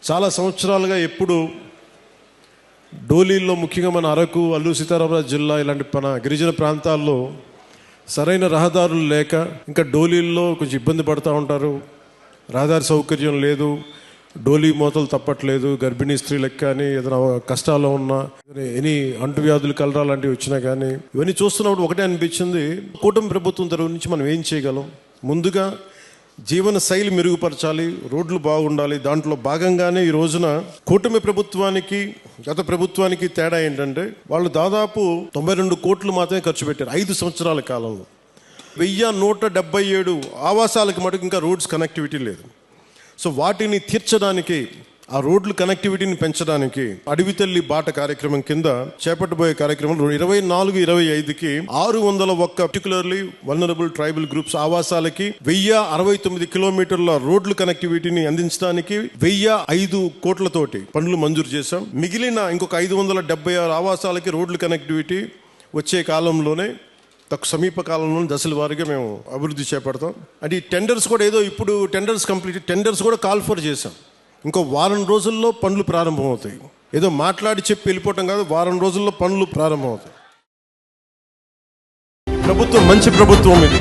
చాలా సంవత్సరాలుగా ఎప్పుడు డోలీల్లో, ముఖ్యంగా మన అరకు, అల్లూరు సీతారామరాజు జిల్లా ఇలాంటి మన గిరిజన ప్రాంతాల్లో సరైన రహదారులు లేక ఇంకా డోలీల్లో కొంచెం ఇబ్బంది పడుతూ ఉంటారు. రహదారి సౌకర్యం లేదు, డోలీ మోతలు తప్పట్లేదు. గర్భిణీ స్త్రీలకు కానీ ఏదైనా కష్టాల్లో ఉన్నా, ఎనీ అంటువ్యాధులు, కలరా లాంటివి వచ్చినా కానీ ఇవన్నీ చూస్తున్నప్పుడు ఒకటే అనిపించింది, కూటమి ప్రభుత్వం తరఫు నుంచి మనం ఏం చేయగలం? ముందుగా జీవన శైలి మెరుగుపరచాలి, రోడ్లు బాగుండాలి. దాంట్లో భాగంగానే ఈ రోజున కూటమి ప్రభుత్వానికి గత ప్రభుత్వానికి తేడా ఏంటంటే, వాళ్ళు దాదాపు 92 కోట్లు మాత్రమే ఖర్చు పెట్టారు 5 సంవత్సరాల కాలంలో. 1177 ఆవాసాలకు మటుకు ఇంకా రోడ్స్ కనెక్టివిటీ లేదు. సో వాటిని తీర్చడానికి, ఆ రోడ్లు కనెక్టివిటీని పెంచడానికి అడవి తల్లి బాట కార్యక్రమం కింద చేపట్టబోయే కార్యక్రమంలో 24-25కి 601 పర్టికులర్లీ వల్నరబుల్ ట్రైబల్ గ్రూప్స్ ఆవాసాలకి 1069 కిలోమీటర్ల రోడ్లు కనెక్టివిటీని అందించడానికి 1005 కోట్లతోటి పనులు మంజూరు చేశాం. మిగిలిన ఇంకొక 576 ఆవాసాలకి రోడ్లు కనెక్టివిటీ వచ్చే కాలంలోనే, సమీప కాలంలో దశల వారీగా మేము అభివృద్ధి చేపడతాం. అంటే ఈ టెండర్స్ కూడా ఏదో ఇప్పుడు టెండర్స్ కూడా కాల్ ఫర్ చేశాం. ఇంకో వారం రోజుల్లో పనులు ప్రారంభమవుతాయి. ఏదో మాట్లాడి చెప్పి వెళ్ళిపోవటం కాదు, వారం రోజుల్లో పనులు ప్రారంభమవుతాయి. ప్రభుత్వం మంచి ప్రభుత్వం ఇది.